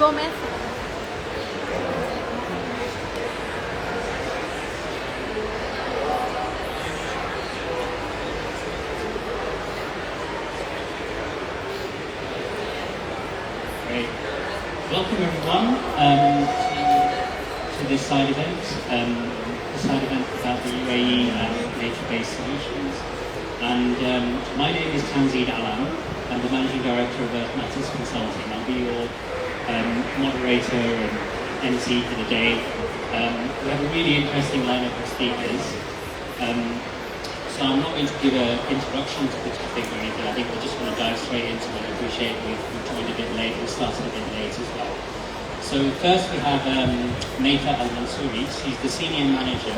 Gomez. Great. Welcome everyone to this side event. The side event about the UAE nature-based solutions. And my name is Tanzeed. I'm the Managing Director of Earth Matters Consulting. I'll be your moderator and MC for the day. We have a really interesting lineup of speakers. So I'm not going to give an introduction to the topic or anything. I think we're just going to dive straight into it. I appreciate we've joined a bit late. We started a bit late as well. So first we have Nathan Al-Mansouri. He's the Senior Manager,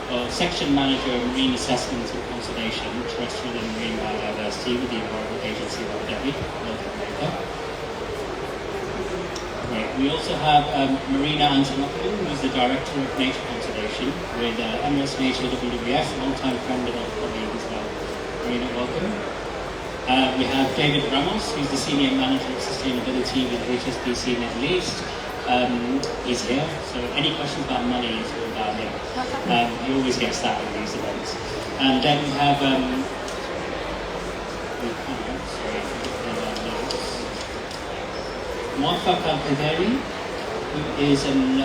or Section Manager of Marine Assessment and Conservation, Terrestrial and Marine Biodiversity with the Environment Agency of Abu Dhabi. Welcome, Nathan. Great. We also have Marina Antonopoulos, who's the Director of Nature Conservation with Emirates Nature WWF, long-time friend of our colleague as well. Marina, welcome. We have David Ramos, who's the Senior Manager of Sustainability with HSBC Middle East. He's here, so any questions about money is all about him. He always gets that at these events. And then we have Muafaq Al-Qadari, who is an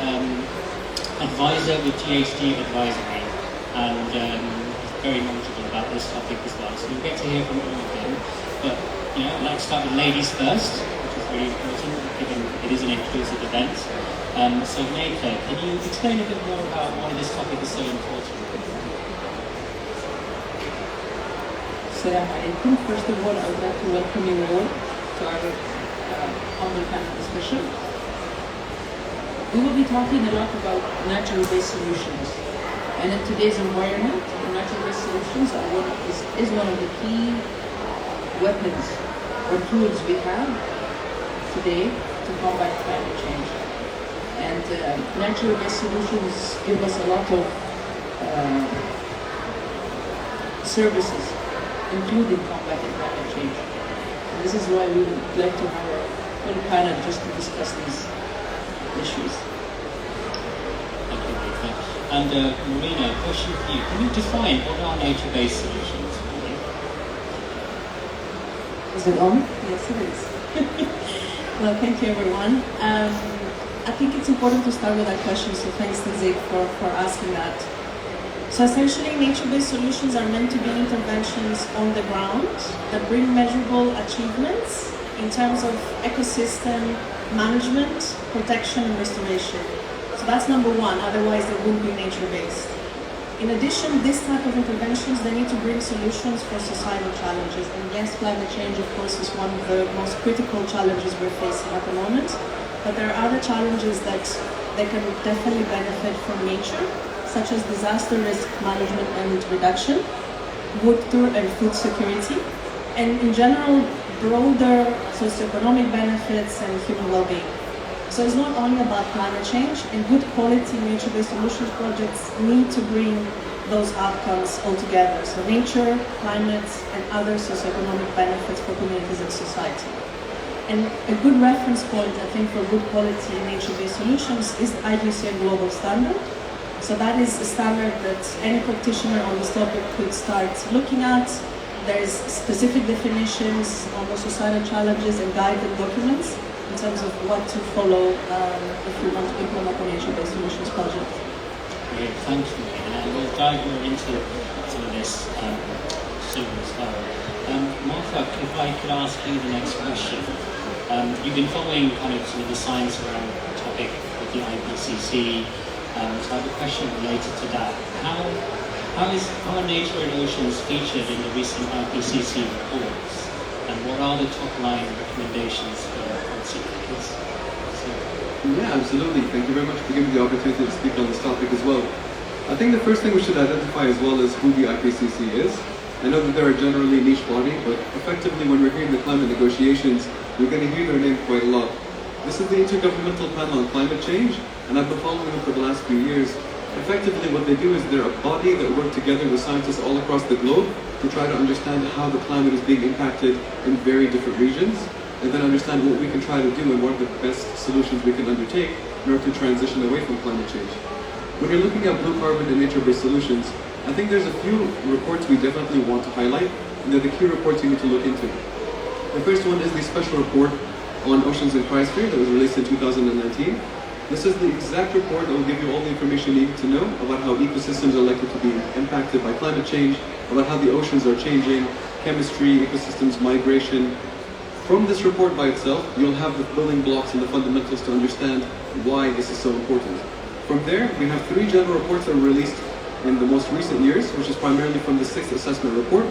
advisor with GHG Advisory and very knowledgeable about this topic as well. So you'll get to hear from all of them. But I'd like to start with ladies first, which is really important given it is an inclusive event. So Nathan, can you explain a bit more about why this topic is so important? Assalamu alaikum. First of all, I would like to welcome you all to our humble panel discussion. We will be talking a lot about natural-based solutions. And in today's environment, natural-based solutions is one of the key weapons or tools we have today to combat climate change. And natural-based solutions give us a lot of services, including combating climate change. And this is why we would like to have a full panel just to discuss these issues. Thank you, Rita. And Marina, question for you. Can you define what are nature-based solutions? Is it on? Yes, it is. Well, thank you, everyone. I think it's important to start with that question, so thanks, Tanzeed, for asking that. So essentially, nature-based solutions are meant to be interventions on the ground that bring measurable achievements in terms of ecosystem management, protection, and restoration. So that's number one, otherwise they wouldn't be nature-based. In addition, this type of interventions, they need to bring solutions for societal challenges. And yes, climate change, of course, is one of the most critical challenges we're facing at the moment. But there are other challenges that they can definitely benefit from nature, such as disaster risk management and reduction, water and food security, and in general, broader socioeconomic benefits and human well-being. So it's not only about climate change, and good quality nature-based solutions projects need to bring those outcomes all together. So nature, climate, and other socioeconomic benefits for communities and society. And a good reference point, I think, for good quality nature-based solutions is the IUCN Global Standard. So that is a standard that any practitioner on this topic could start looking at. There's specific definitions on the societal challenges and guided documents in terms of what to follow if you want to implement a nature-based solutions project. Great, thank you. And we'll dive more into some of this soon as well. Muafaq, if I could ask you the next question. You've been following kind of some of the science around the topic with the IPCC. So I have a question related to that. How are nature and oceans featured in the recent IPCC reports? And what are the top line recommendations for policymakers? Yeah, absolutely. Thank you very much for giving me the opportunity to speak on this topic as well. I think the first thing we should identify as well is who the IPCC is. I know that they're a generally niche body, but effectively when we're hearing the climate negotiations, we're going to hear their name quite a lot. This is the Intergovernmental Panel on Climate Change, and I've been following them for the last few years. Effectively what they do is they're a body that work together with scientists all across the globe to try to understand how the climate is being impacted in very different regions. and then understand what we can try to do and what are the best solutions we can undertake in order to transition away from climate change. When you're looking at blue carbon and nature-based solutions, I think there's a few reports we definitely want to highlight, and they're the key reports you need to look into. The first one is the special report on oceans and cryosphere that was released in 2019. This is the exact report that will give you all the information you need to know about how ecosystems are likely to be impacted by climate change, about how the oceans are changing, chemistry, ecosystems, migration. From this report by itself, you'll have the building blocks and the fundamentals to understand why this is so important. From there, we have 3 general reports that were released in the most recent years, which is primarily from the 6th assessment report.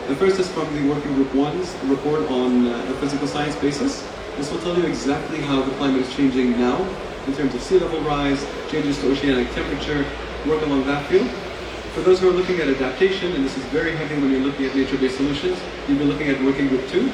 The first is from the Working Group 1's report on a physical science basis. This will tell you exactly how the climate is changing now in terms of sea level rise, changes to oceanic temperature, work along that field. For those who are looking at adaptation, and this is very heavy when you're looking at nature-based solutions, you'll be looking at Working Group 2,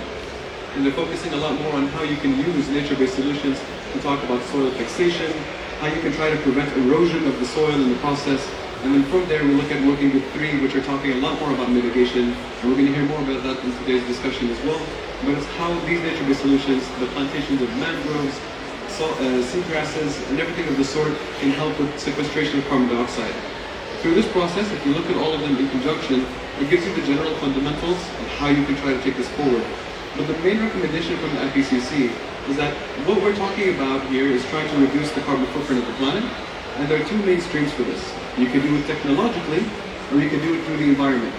and they're focusing a lot more on how you can use nature-based solutions to talk about soil fixation, how you can try to prevent erosion of the soil in the process, and then from there we look at Working Group 3, which are talking a lot more about mitigation, and we're going to hear more about that in today's discussion as well. But it's how these nature-based solutions, the plantations of mangroves, seagrasses, and everything of the sort can help with sequestration of carbon dioxide. Through this process, if you look at all of them in conjunction, it gives you the general fundamentals of how you can try to take this forward. But the main recommendation from the IPCC is that what we're talking about here is trying to reduce the carbon footprint of the planet, and there are 2 main streams for this. You can do it technologically, or you can do it through the environment.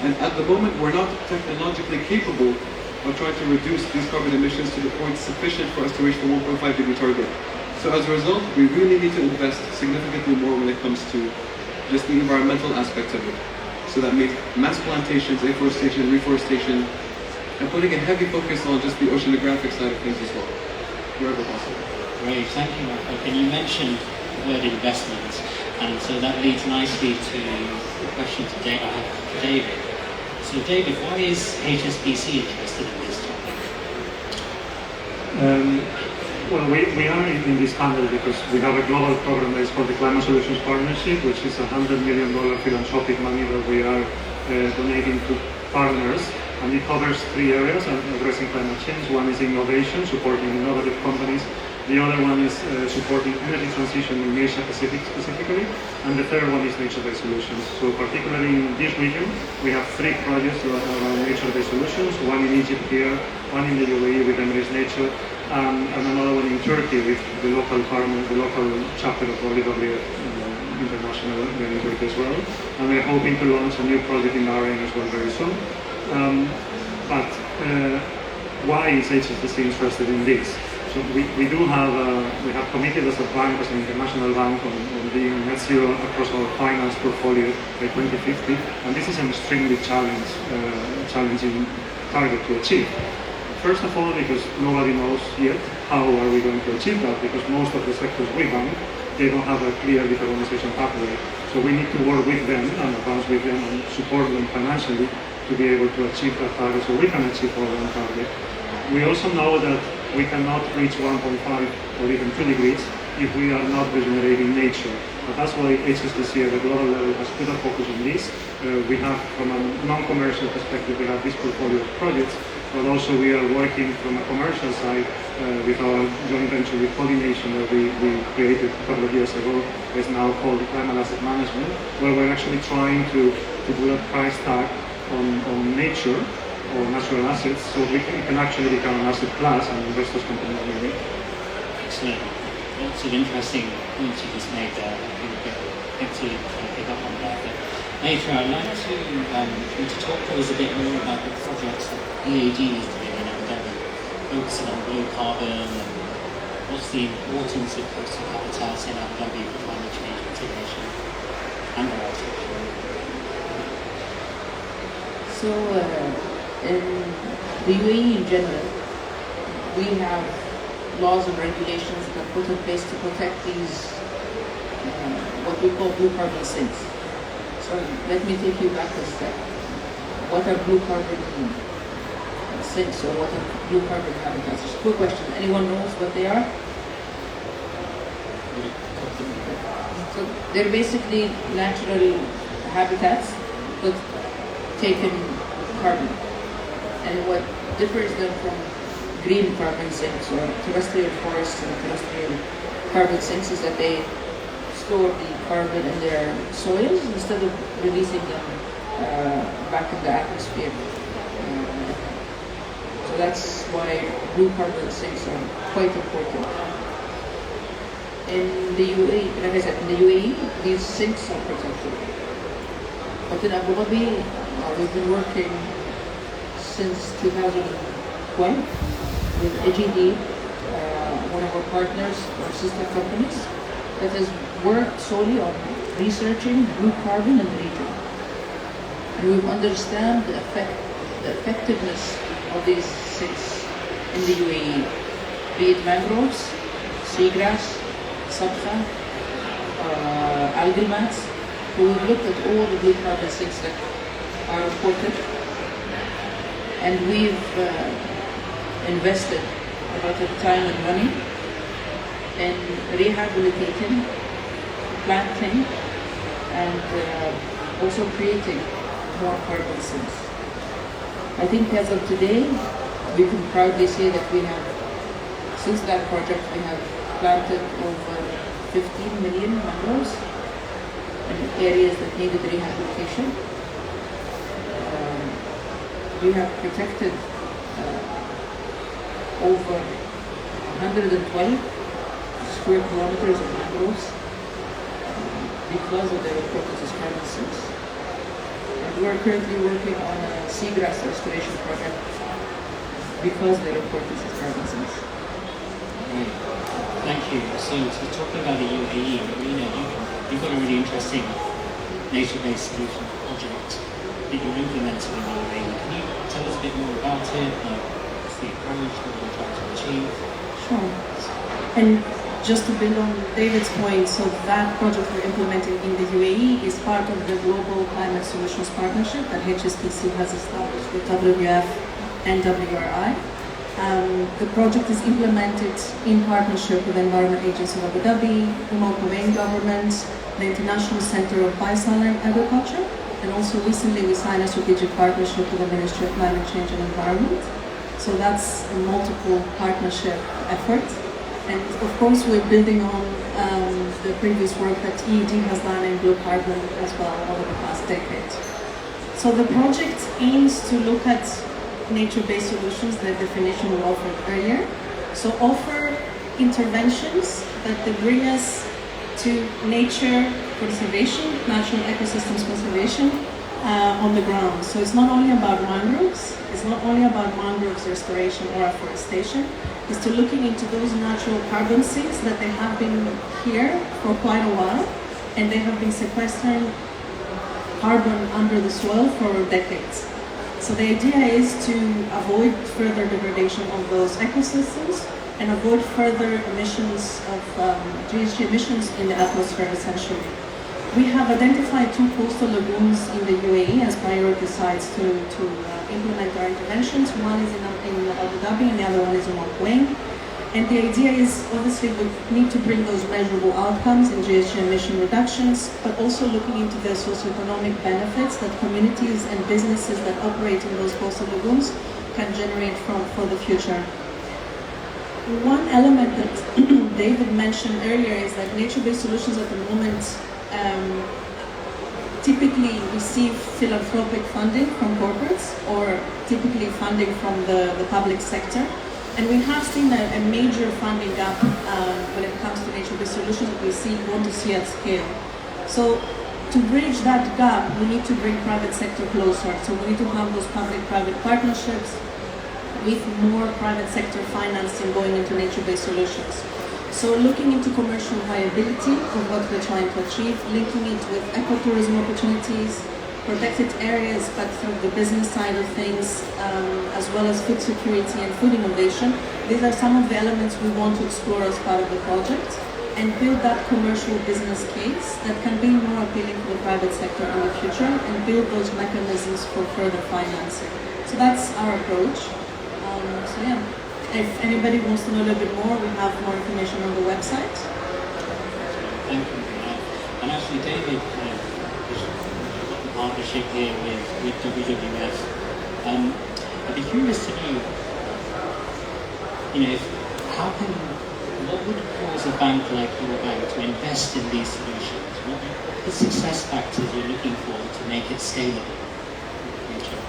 And at the moment, we're not technologically capable of trying to reduce these carbon emissions to the point sufficient for us to reach the 1.5 degree target. So as a result, we really need to invest significantly more when it comes to just the environmental aspects of it. So that means mass plantations, afforestation, reforestation, and putting a heavy focus on just the oceanographic side of things as well, wherever possible. Great, thank you, Marco. And you mentioned the word investment, and so that leads nicely to the question today I have for David. So David, why is HSBC interested in this topic? Well, we are in this panel because we have a global program that is called the Climate Solutions Partnership, which is a $100 million philanthropic money that we are donating to partners, and it covers 3 areas addressing climate change. One is innovation, supporting innovative companies. The other one is supporting energy transition in Asia Pacific specifically, and the third one is nature-based solutions. So particularly in this region, we have 3 projects around nature-based solutions, one in Egypt here, one in the UAE with Emirates Nature, and another one in Turkey with the local partner, the local chapter of WWF International in Turkey as well. And we're hoping to launch a new project in Bahrain as well very soon. But why is HSBC interested in this? So we have committed as a bank, as an international bank, on being net zero across our finance portfolio by 2050, and this is an extremely challenging target to achieve. First of all, because nobody knows yet how are we going to achieve that, because most of the sectors we bank, they don't have a clear decarbonization pathway. So we need to work with them and advance with them and support them financially to be able to achieve that target, so we can achieve our own target. We also know that we cannot reach 1.5 or even 2 degrees if we are not regenerating nature. But that's why HSBC at the global level has put a focus on this. We have, from a non-commercial perspective, we have this portfolio of projects, but also we are working from a commercial side with our joint venture with Pollination that we created a couple of years ago. It's now called Climate Asset Management, where we're actually trying to put a price tag on nature or natural assets, so it can actually become an asset class and investors can come in. Excellent. Lots of interesting points you just made there. I think excellent to pick up on that. But later, I'd like you to talk to us a bit more about the projects that EAD is doing in Abu Dhabi, focusing on blue carbon and what's the importance of coastal habitats in Abu Dhabi for climate change mitigation and adaptation. So, in the UAE in general, we have laws and regulations that are put in place to protect these, what we call blue carbon sinks. So let me take you back a step. What are blue carbon sinks, or what are blue carbon habitats? Just a quick question. Anyone knows what they are? So they're basically natural habitats, but taken carbon. And what differs them from green carbon sinks or terrestrial forests and terrestrial carbon sinks is that they store the carbon in their soils instead of releasing them back in the atmosphere. So that's why blue carbon sinks are quite important. In the UAE, like I said, in the UAE, these sinks are protected. But in Abu Dhabi, we've been working since 2012 with AGD, one of our partners, our sister companies, that has worked solely on researching blue carbon in the region. And we understand the effectiveness of these sinks in the UAE, be it mangroves, seagrass, sabkha, algal mats. So we've looked at all the blue carbon sinks that are reported, and we've invested a lot of time and money in rehabilitating, planting, and also creating more carbon sinks. I think as of today, we can proudly say that we have, since that project, we have planted over 15 million mangroves in areas that needed rehabilitation. We have protected over 112 square kilometers of mangroves because of their importance as carbon sinks. And we are currently working on a seagrass restoration project because of their importance as carbon sinks. Right. Thank you. So talking about the UAE, you've got a really interesting nature-based solution project that you're implementing in the UAE. Can you tell us a bit more about it? What's the approach? What you're trying to achieve? Sure. And just to build on David's point, so that project we're implementing in the UAE is part of the Global Climate Solutions Partnership that HSBC has established with WWF and WRI. The project is implemented in partnership with the Environment Agency of Abu Dhabi, the UAE government, the International Center of Biosalar Agriculture, and also recently we signed a strategic partnership with the Ministry of Climate Change and Environment. So that's a multiple partnership effort. And of course we're building on the previous work that EED has done in blue carbon as well over the past decade. So the project aims to look at nature-based solutions, the definition we offered earlier. So offer interventions that they bring us to nature conservation, natural ecosystems conservation on the ground. So it's not only about mangroves, it's not only about mangroves restoration or afforestation, it's to looking into those natural carbon sinks that they have been here for quite a while, and they have been sequestering carbon under the soil for decades. So the idea is to avoid further degradation of those ecosystems and avoid further emissions of GHG emissions in the atmosphere essentially. We have identified 2 coastal lagoons in the UAE as priority sites to implement our interventions. One is in Abu Dhabi and the other one is in Kuwait. And the idea is obviously we need to bring those measurable outcomes in GHG emission reductions, but also looking into the socioeconomic benefits that communities and businesses that operate in those coastal lagoons can generate for the future. One element that David mentioned earlier is that nature-based solutions at the moment typically receive philanthropic funding from corporates or typically funding from the public sector. And we have seen a major funding gap when it comes to nature-based solutions that we want to see at scale. So to bridge that gap, we need to bring private sector closer. So we need to have those public-private partnerships with more private sector financing going into nature-based solutions. So looking into commercial viability of what we're trying to achieve, linking it with ecotourism opportunities, protected areas, but through the business side of things, as well as food security and food innovation. These are some of the elements we want to explore as part of the project and build that commercial business case that can be more appealing to the private sector in the future and build those mechanisms for further financing. So that's our approach. So yeah, if anybody wants to know a little bit more, we have more information on the website. Thank you. And actually, David, partnership here with WWF. I'd be curious to know what would cause a bank like your bank to invest in these solutions? What are the success factors you're looking for to make it scalable in the future?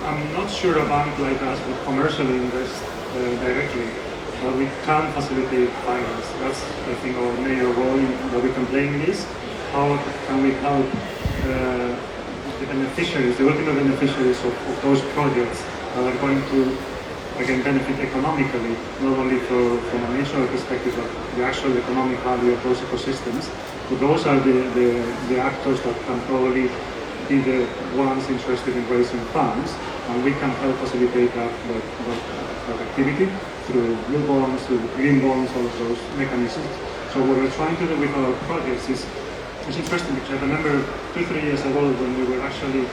I'm not sure a bank like us would commercially invest directly, but we can facilitate finance. That's, I think, our major role that we can play in this. How can we help the beneficiaries, the ultimate beneficiaries of those projects that are going to, again, benefit economically, not only from a national perspective, but the actual economic value of those ecosystems. So those are the actors that can probably be the ones interested in raising funds, and we can help facilitate that activity through blue bonds, through green bonds, all of those mechanisms. So what we're trying to do with our projects is, it's interesting because I remember 2-3 years ago when we were actually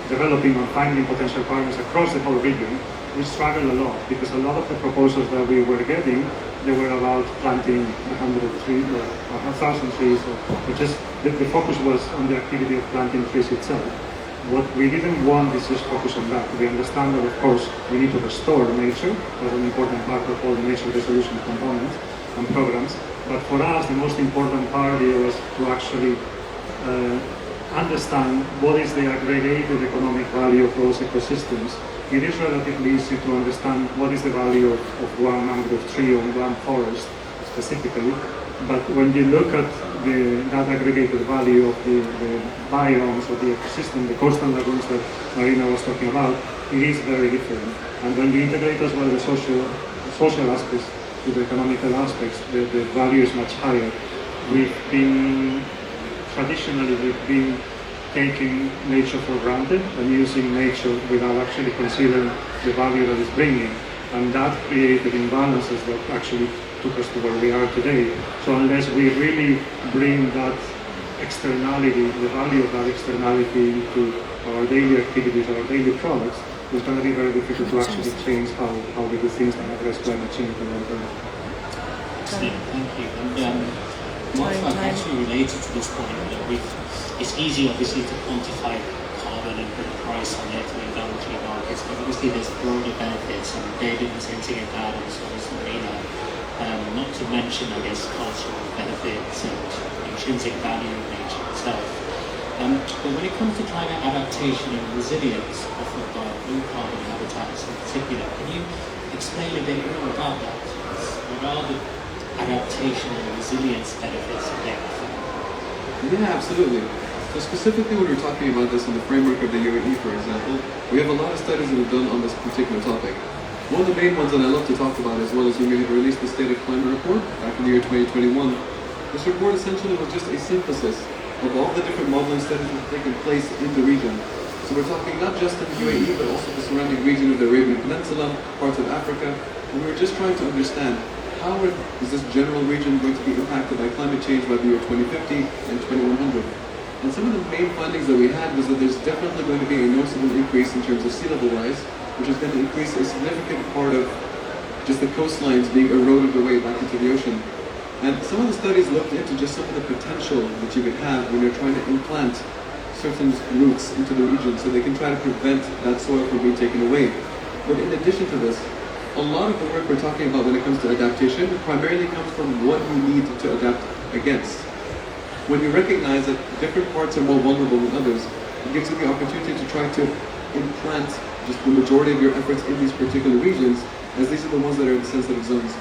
developing and finding potential partners across the whole region, we struggled a lot because a lot of the proposals that we were getting, they were about planting 100 trees or 1,000 trees, or just the focus was on the activity of planting trees itself. What we didn't want is just focus on that. We understand that, of course, we need to restore nature as an important part of all the nature resolution components and programs. But for us, the most important part was to actually understand what is the aggregated economic value of those ecosystems. It is relatively easy to understand what is the value of one mangrove tree or one forest specifically, but when you look at that aggregated value of the biomes of the ecosystem, the coastal lagoons that Marina was talking about, it is very different. And when you integrate as well the social aspects to the economical aspects, the value is much higher. Traditionally, we've been taking nature for granted and using nature without actually considering the value that it's bringing. And that created imbalances that actually took us to where we are today. So unless we really bring that externality, the value of that externality into our daily activities, our daily products, it's going to be very difficult to actually change how we do things and address climate change in the long term. Thank you. And one fact actually related to this point, it's easy obviously to quantify carbon and put a price on it in involuntary markets, but obviously there's broader benefits, and David was hinting at that, and so was Marina. Not to mention, I guess, cultural benefits and intrinsic value of nature itself. But when it comes to climate adaptation and resilience offered by blue carbon habitats in particular, can you explain a bit more about that? What are the adaptation and resilience benefits that they offer? Yeah, absolutely. So specifically when we're talking about this in the framework of the UAE, for example, we have a lot of studies that have done on this particular topic. One of the main ones that I love to talk about as well is when we released the State of Climate report back in the year 2021. This report essentially was just a synthesis of all the different modeling studies that have taken place in the region. So we're talking not just in the UAE, but also the surrounding region of the Arabian Peninsula, parts of Africa, and we were just trying to understand how is this general region going to be impacted by climate change by the year 2050 and 2100. And some of the main findings that we had was that there's definitely going to be a noticeable increase in terms of sea level rise, which is going to increase a significant part of just the coastlines being eroded away back into the ocean. And some of the studies looked into just some of the potential that you could have when you're trying to implant certain roots into the region so they can try to prevent that soil from being taken away. But in addition to this, a lot of the work we're talking about when it comes to adaptation primarily comes from what you need to adapt against. When you recognize that different parts are more vulnerable than others, it gives you the opportunity to try to implant just the majority of your efforts in these particular regions, as these are the ones that are in sensitive zones.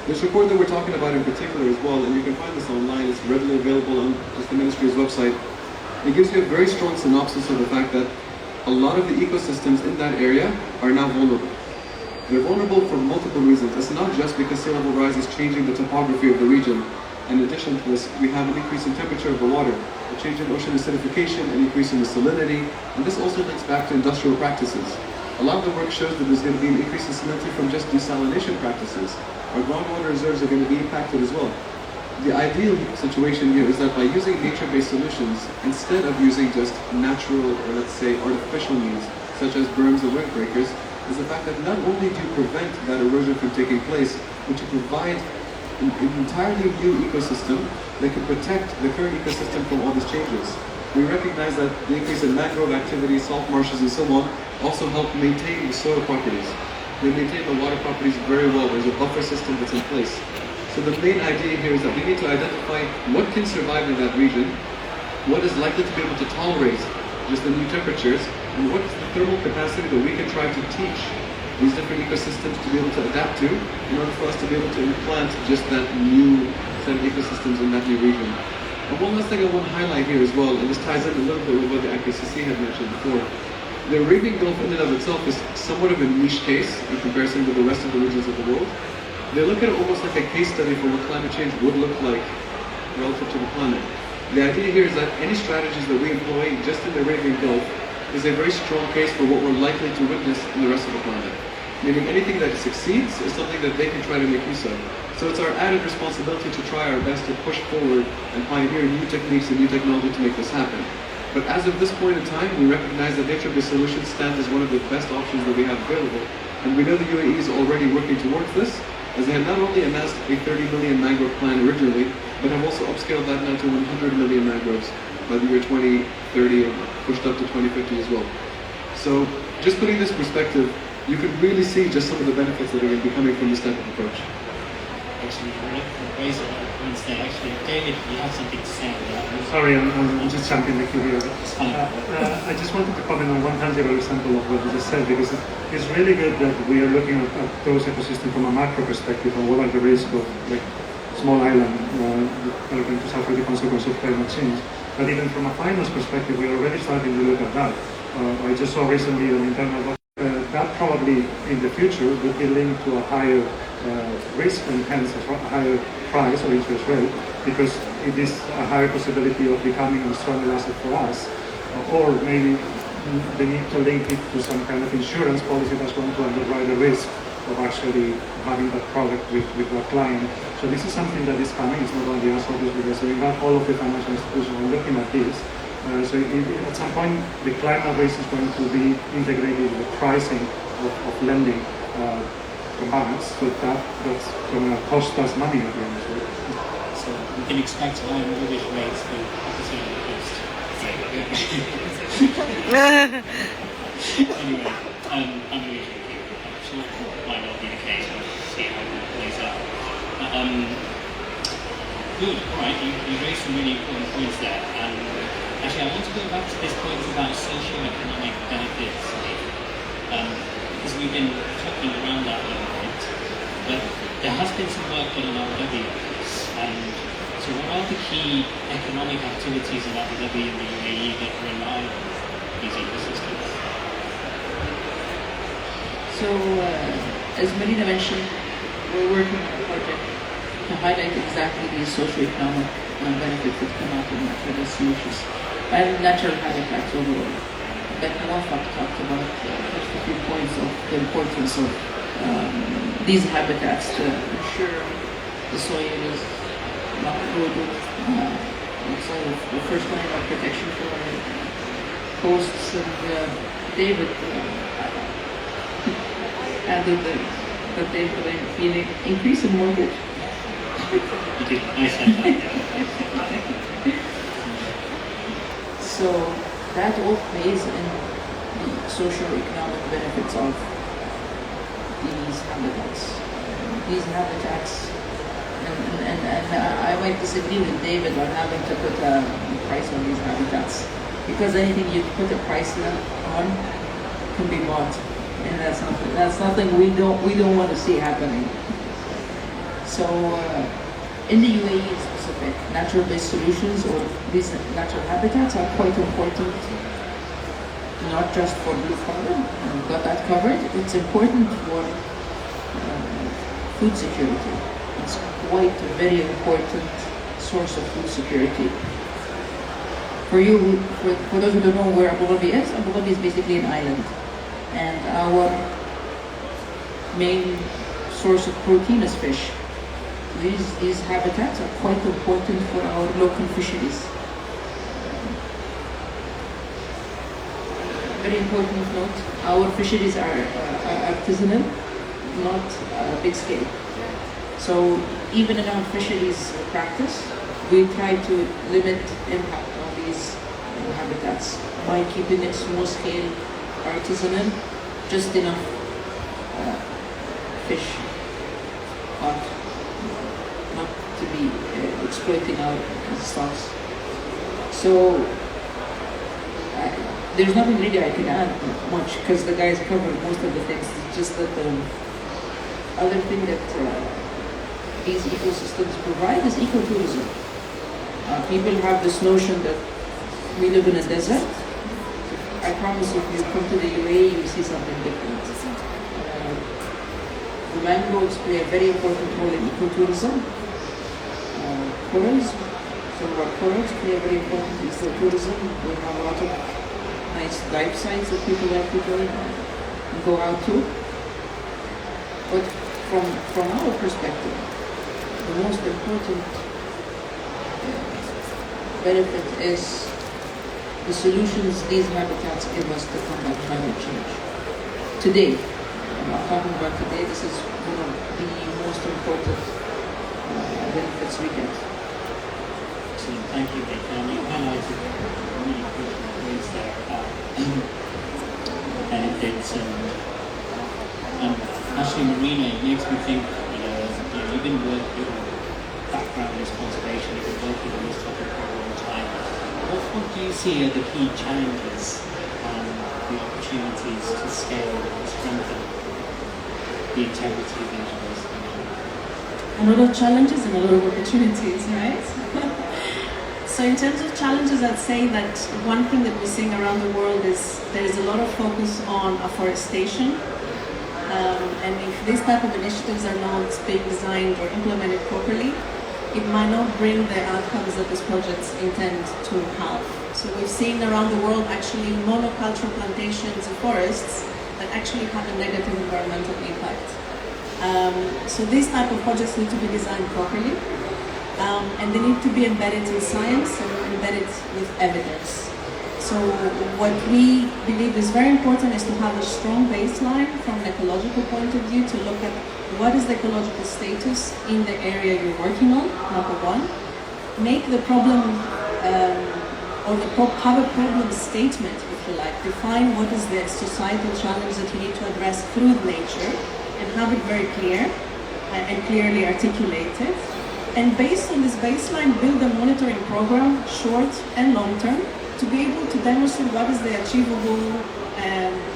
This report that we're talking about in particular as well, and you can find this online, it's readily available on just the ministry's website. It gives you a very strong synopsis of the fact that a lot of the ecosystems in that area are now vulnerable. They're vulnerable for multiple reasons. It's not just because sea level rise is changing the topography of the region. In addition to this, we have an increase in temperature of the water, a change in ocean acidification, an increase in the salinity, and this also links back to industrial practices. A lot of the work shows that there's going to be an increase in salinity from just desalination practices. Our groundwater reserves are going to be impacted as well. The ideal situation here is that by using nature-based solutions, instead of using just natural or let's say artificial means, such as berms or windbreakers, is the fact that not only do you prevent that erosion from taking place, but you provide an entirely new ecosystem that can protect the current ecosystem from all these changes. we recognize that the increase in mangrove activity, salt marshes, and so on also help maintain the soil properties. They maintain the water properties very well. There's a buffer system that's in place. So the main idea here is that we need to identify what can survive in that region, what is likely to be able to tolerate just the new temperatures, and what is the thermal capacity that we can try to teach these different ecosystems to be able to adapt to in order for us to be able to implant just that new set of ecosystems in that new region. And one last thing I want to highlight here as well, and this ties in a little bit with what the IPCC had mentioned before. The Arabian Gulf in and of itself is somewhat of a niche case in comparison to the rest of the regions of the world. They look at it almost like a case study for what climate change would look like relative to the planet. The idea here is that any strategies that we employ just in the Arabian Gulf is a very strong case for what we're likely to witness in the rest of the planet. Meaning anything that succeeds is something that they can try to make use of. So it's our added responsibility to try our best to push forward and pioneer new techniques and new technology to make this happen. But as of this point in time, we recognize that nature-based solutions stand as one of the best options that we have available. And we know the UAE is already working towards this, as they have not only announced a 30 million mangrove plan originally, but have also upscaled that now to 100 million mangroves by the year 2030 and pushed up to 2050 as well. So just putting this perspective, you can really see just some of the benefits that are going to be coming from this type of approach. Actually, you're raising a lot of points there. Actually, David, you have something to say on that. Sorry, I'm just jumping the queue here. It's fine. I just wanted to comment on one tangible example of what you just said, because it's really good that we are looking at those ecosystems from a macro perspective and what are the risks of like small island that are going to suffer the consequence of climate change. But even from a finance perspective, we are already starting to look at that. I just saw recently an internal that probably in the future would be linked to a higher risk and hence a higher price or interest rate, because it is a higher possibility of becoming a stronger asset for us, or maybe they need to link it to some kind of insurance policy that's going to underwrite the risk of actually having that product with that client. So this is something that is coming. It's not only us, obviously, because we have all of the financial institutions are looking at this. So at some point, the climate risk is going to be integrated with the pricing of lending from banks. So that's going to cost us money at the end. So we can expect higher mortgage rates for opportunity cost. Anyway, I'm really joking. I'm sure it might not be the case, but we'll see how it plays out. Good, alright, you raised some really important points there. Actually, I want to go back to this point about socio-economic benefits, because we've been talking around that a little bit, but there has been some work done in Abu Dhabi on this. So what are the key economic activities in Abu Dhabi and the UAE that rely on these ecosystems? So, as Marina mentioned, we're working on a project to highlight exactly these socio-economic benefits that come out of natural solutions and natural habitats overall. Like Muwafaq talked about just a few points of the importance of these habitats to ensure the soil is not eroded. It's the first line of protection for coasts, and David added that they've been an increase in mortgage. So that all plays in the socio-economic benefits of these habitats. These habitats, and I might disagree with David on having to put a price on these habitats, because anything you put a price on can be bought, and that's nothing we don't want to see happening. So in the UAE specific, natural-based solutions or these natural habitats are quite important, not just for blue carbon, and got that covered. It's important for food security. It's quite a very important source of food security. For those who don't know where Abu Dhabi is basically an island, and our main source of protein is fish. These habitats are quite important for our local fisheries. Very important note, our fisheries are artisanal, not big scale. So even in our fisheries practice, we try to limit impact on these habitats by keeping it small scale, artisanal, just enough fish, not to be exploiting our stocks. So there's nothing really I can add much because the guys covered most of the things. It's just that the other thing that these ecosystems provide is ecotourism. People have this notion that we live in a desert. I promise if you come to the UAE, you'll see something different. The mangroves play a very important role in ecotourism. Corals, some of our corals play a very important ecotourism. We have a lot of nice dive sites that people like to go and go out to. But from our perspective, the most important benefit is the solutions these habitats give us to combat climate change. Today, I'm not talking about today, this is one of the most important benefits we get. Excellent, thank you, Vic. You highlighted really critical points there about benefits and actually Marina, it makes me think, you've been working, your background is conservation, you've been working on this topic for a long time. What do you see are the key challenges and the opportunities to scale and strengthen the integrity of nature-based A lot of challenges and a lot of opportunities, right? So in terms of challenges, I'd say that one thing that we're seeing around the world is there is a lot of focus on afforestation. And if these type of initiatives are not being designed or implemented properly, it might not bring the outcomes that these projects intend to have. So we've seen around the world actually monoculture plantations and forests that actually have a negative environmental impact. So these type of projects need to be designed properly, and they need to be embedded in science and embedded with evidence. So what we believe is very important is to have a strong baseline from an ecological point of view to look at what is the ecological status in the area you're working on, number one. Make the problem, have a problem statement, if you like. Define what is the societal challenge that you need to address through nature and have it very clear and clearly articulated. And based on this baseline, build a monitoring program, short and long term, to be able to demonstrate what is the achievable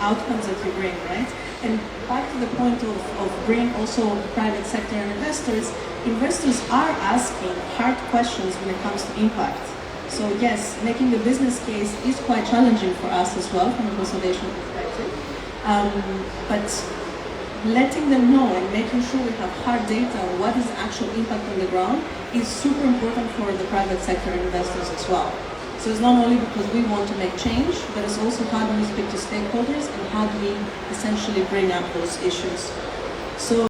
outcomes that you bring, right? And back to the point of bringing also private sector and investors are asking hard questions when it comes to impact. So yes, making the business case is quite challenging for us as well from a conservation perspective. But letting them know and making sure we have hard data on what is the actual impact on the ground is super important for the private sector and investors as well. So it's not only because we want to make change, but it's also how do we speak to stakeholders and how do we essentially bring up those issues. So